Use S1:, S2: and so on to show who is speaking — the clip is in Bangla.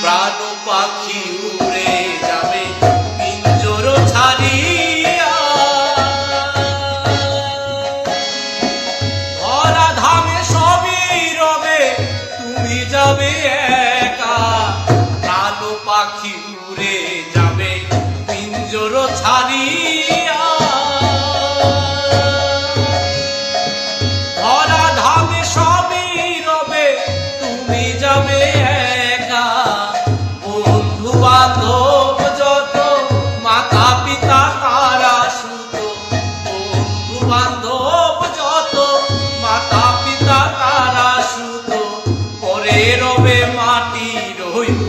S1: প্রাণ পাখি উড়ে যাবে পিঞ্জর ছাড়িয়া, ধরা ধামে সবই রবে তুমি যাবে একা। প্রাণ পাখি উড়ে যাবে পিঞ্জর ছাড়িয়া, ধরা ধামে সবই রবে তুমি যাবে একা। বন্ধু বান্ধব যত মাতা পিতা তারা সুত, বন্ধু বান্ধব যত মাতা পিতা তারা সুত, পরে রবে মাটির হইতে